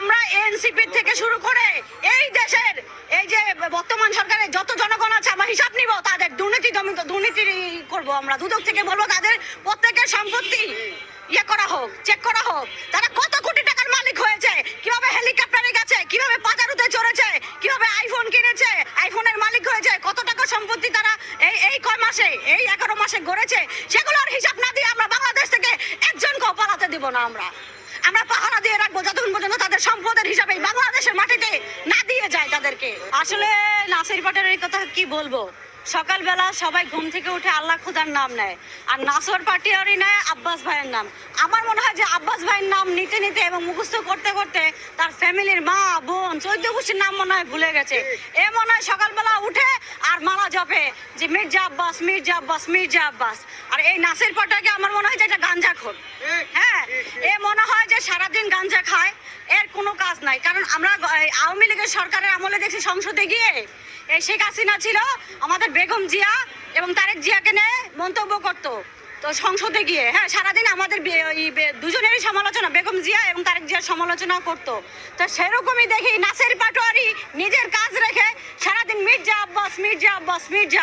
আমরা এনসিপি থেকে শুরু করে এই দেশের এই যে বর্তমান সরকারের যত জনগণ আছে আমরা হিসাব নিব, তাদের দুর্নীতি করব। আমরা দুদক থেকে বলবো তাদের প্রত্যেকের সম্পত্তি ইয়ে করা হোক, চেক করা হোক, তারা কত কোটি টাকার মালিক হয়েছে, কিভাবে হেলিকপ্টারে গেছে, কিভাবে পাজারুতে চড়েছে, কিভাবে আইফোন কিনেছে, আইফোনের মালিক হয়েছে, কত টাকা সম্পত্তি তারা এই কয় মাসে, এই 11 মাসে গড়েছে, সেগুলোর হিসাব না দিয়ে আমরা বাংলাদেশ থেকে একজনকেও পালাতে দিব না। আমরা পাহারা দিয়ে রাখবো যতক্ষণ পর্যন্ত তাদের সম্পদের হিসাবে বাংলাদেশের মাটিতে না দিয়ে যায় তাদেরকে। আসলে নাসির পাটোয়ারির কথা কি বলবো, সকালবেলা সবাই ঘুম থেকে উঠে আল্লাহ খোদার নাম নেয়, আর নাসর পাটোয়ারি নেয় আব্বাস ভাইয়ের নাম। আমার মনে হয় যে আব্বাস ভাইয়ের নাম নিতে নিতে এবং মুখস্থ করতে করতে তার ফ্যামিলির মা বোন 14 গোষ্ঠীর নাম মনে হয় ভুলে গেছে। এ মনে হয় সকালবেলা উঠে আর মালা জপে যে মির্জা আব্বাস, মির্জা আব্বাস, মির্জা আব্বাস। আর এই নাসির পাটোয়ারি আমার মনে হয় যে এটা গাঞ্জাখোর। হ্যাঁ, এ মনে হয় যে সারাদিন গাঞ্জা খায়, এর কোনো কাজ নাই। কারণ আমরা আওয়ামী লীগের সরকারের আমলে দেখছি সংসদে গিয়ে এই শেখ হাসিনা ছিল আমাদের বেগম জিয়া এবং তারেক জিয়াকে নিয়ে মন্তব্য করতো তো সংসদে গিয়ে। হ্যাঁ, সারাদিন আমাদের দুজনেরই সমালোচনা, বেগম জিয়া এবং তারেক জিয়ার সমালোচনা করতো। তো সেরকমই দেখি নাসির পাটোয়ারি নিজের কাজ রেখে সারাদিন মির্জা আব্বাস, মির্জা আব্বাস, মির্জা